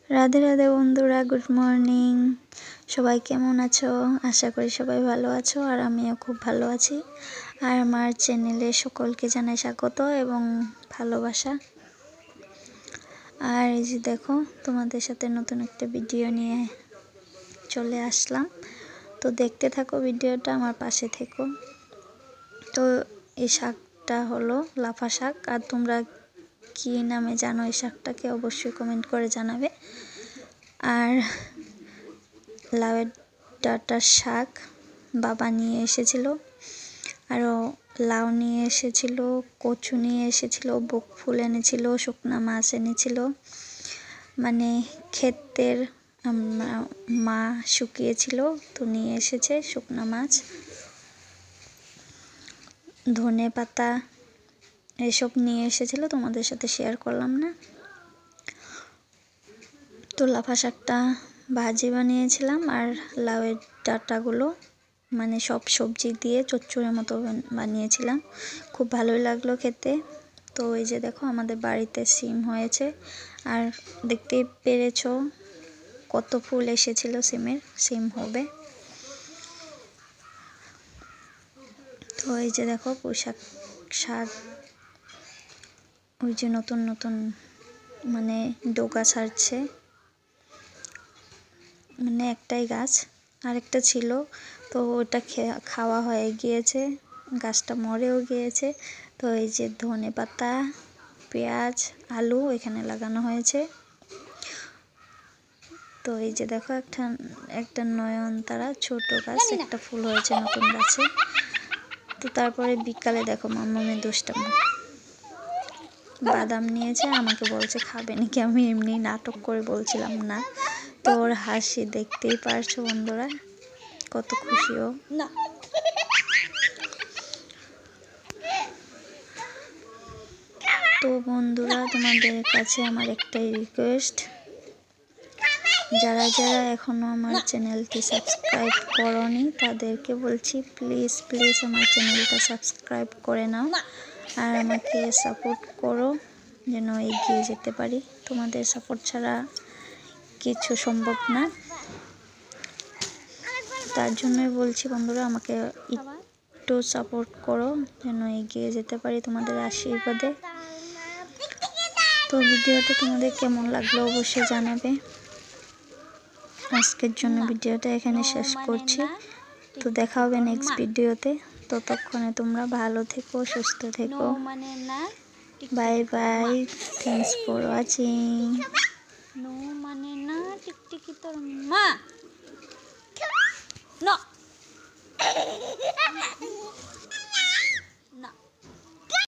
রাধে রাধে বন্ধুরা, good morning. সবাই কেমন আছো? আশা করি সবাই ভালো আছো, আর আমিও খুব ভালো আছি। আর আমার চ্যানেলে সকলকে জানাই স্বাগত এবং ভালোবাসা। আর এই যে দেখো, তোমাদের সাথে নতুন একটা ভিডিও নিয়ে চলে আসলাম। তো দেখতে থাকো ভিডিওটা, আমার পাশে থেকো। তো এই শাকটা হলো লাফা শাক, আর তোমরা কি নামে জানো এই শাকটাকে অবশ্যই কমেন্ট করে জানাবে। আর লাউয়ের ডাঁটার শাক বাবা নিয়ে এসেছিল, আরও লাউ নিয়ে এসেছিল, কচু নিয়ে এসেছিল, বক ফুল এনেছিল, শুকনা মাছ এনেছিল। মানে ক্ষেতের মা শুকিয়েছিল তো নিয়ে এসেছে শুকনা মাছ, ধনে পাতা এসব নিয়ে এসেছিল, তোমাদের সাথে শেয়ার করলাম না। তো লাফা শাকটা ভাজি বানিয়েছিলাম, আর লাউয়ের ডাঁটাগুলো মানে সব সবজি দিয়ে চচ্চড়ির মতো বানিয়েছিলাম। খুব ভালোই লাগলো খেতে। তো এই যে দেখো, আমাদের বাড়িতে সিম হয়েছে, আর দেখতেই পেরেছো কত ফুল এসেছিল সিমের। সিম হবে। তো এই যে দেখো, পুঁইশাক শাক ওই যে নতুন নতুন মানে ডোগা ছাড়ছে, মানে একটাই গাছ, আরেকটা ছিল তো ওটা খাওয়া হয়ে গিয়েছে, গাছটা মরেও গিয়েছে। তো এই যে ধনে পাতা, পেঁয়াজ, আলু এখানে লাগানো হয়েছে। তো এই যে দেখো, একটা নয়নতারা ছোট গাছ, একটা ফুল হয়েছে নতুন গাছে। তো তারপরে বিকালে দেখো মাম্মামের দুষ্টামি, বাদাম নিয়েছে, আমাকে বলছে খাবে নাকি। আমি এমনি নাটক করে বলছিলাম না। তো ওর হাসি দেখতেই পারছো বন্ধুরা, কত খুশিও। তো বন্ধুরা, তোমাদের কাছে আমার একটাই রিকোয়েস্ট, যারা যারা এখনো আমার চ্যানেলটি সাবস্ক্রাইব করোনি তাদেরকে বলছি, প্লিজ প্লিজ আমার চ্যানেলটা সাবস্ক্রাইব করে নাও, আর আমাকে সাপোর্ট করো যেন এগিয়ে যেতে পারি। তোমাদের সাপোর্ট ছাড়া কিছু সম্ভব না। তার জন্যই বলছি বন্ধুরা, আমাকে একটু সাপোর্ট করো যেন এগিয়ে যেতে পারি তোমাদের আশীর্বাদে। তো ভিডিওটা তোমাদের কেমন লাগলো অবশ্যই জানাবে। আজকের জন্য ভিডিওটা এখানে শেষ করছি। তো দেখা হবে নেক্সট ভিডিওতে। ততক্ষণে তোমরা ভালো থেকো, সুস্থ থেকো। Bye bye, thanks for watching. No মানে না টিকটিকি তোর মা।